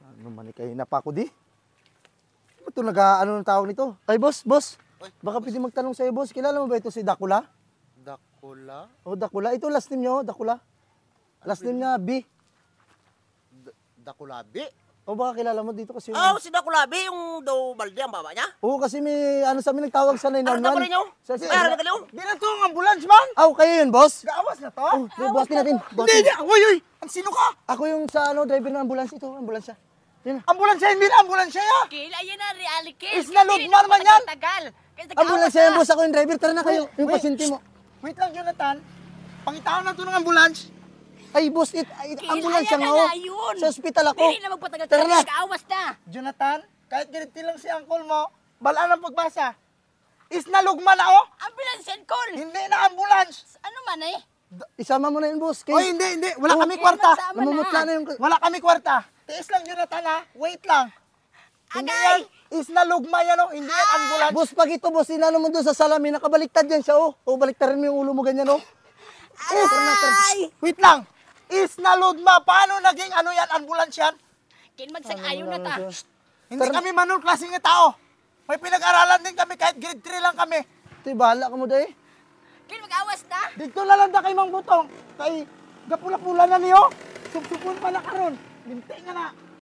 Ano man kayo pa ako di? Ito ano ng tawag nito? Ay boss, baka pwede magtanong sa'yo boss, kilala mo ba ito si Dakula? Dakula? Oh, Dakula. Ito last name nyo, Dakula. Last name niya, B. Dakulabi? O baka kilala mo dito kasi Si Dakulabi, yung daw balde ang baba niya. Oo, kasi may ano sa amin nagtawag sa 911. Ano na pala nyo? Sa nagaliw? Di na to ang ambulance, man! kayo yun, boss? Gaawas na to? Oh, buhatin natin. Hindi! Uy! Ang sino ka? Ako yung sa driver ng ambulance. Ito, ambulansya. Yan. Ambulansya, hindi na ambulansya ya! Kila, yan na, reality. Is na lugmar man yan! Tagal. Ambulansya yan, boss. Ako yung driver. Tara na kayo. Yung Wait. pasyente mo. Wait lang, Jonathan. Pangitaon na to ng ambulance. Ay, boss, ambulansya nga ako. Sa ospital ako. Hindi na magpatagal. Tara na. Nag-aawas na. Jonathan, kahit ganiti lang si uncle mo, balaan ang pagbasa. Is na lugma na, oh! Ambulance and call. Hindi na ambulance! Ano man eh? Isama mo na yun, boss. Oy, hindi. Wala kami kwarta. magsama Namumutla na yung... Wala kami kwarta. Tiis lang, Jonathan, ha? Wait lang. Hindi yan. Is na lugma yan, oh. Hindi yan ambulance. Boss, pag ito, boss, inano mo doon sa salamin, nakabaliktad yan siya, oh. O, baliktarin mo yung ulo mo ganyan, oh. Ay! Wait lang. Is na lugma. Paano naging ano yan, ambulance yan? Kinmagsang-ayon na ta. Hindi kami manol klaseng nga tao. May pinag-aralan din kami kahit grade 3 lang kami. Ito, bahala ka mo dahi. Mag-aawas na. Dito na lang kay Mang Butong. Kay gapula-pula na niyo. Supsupon pala karon. Binti nga na.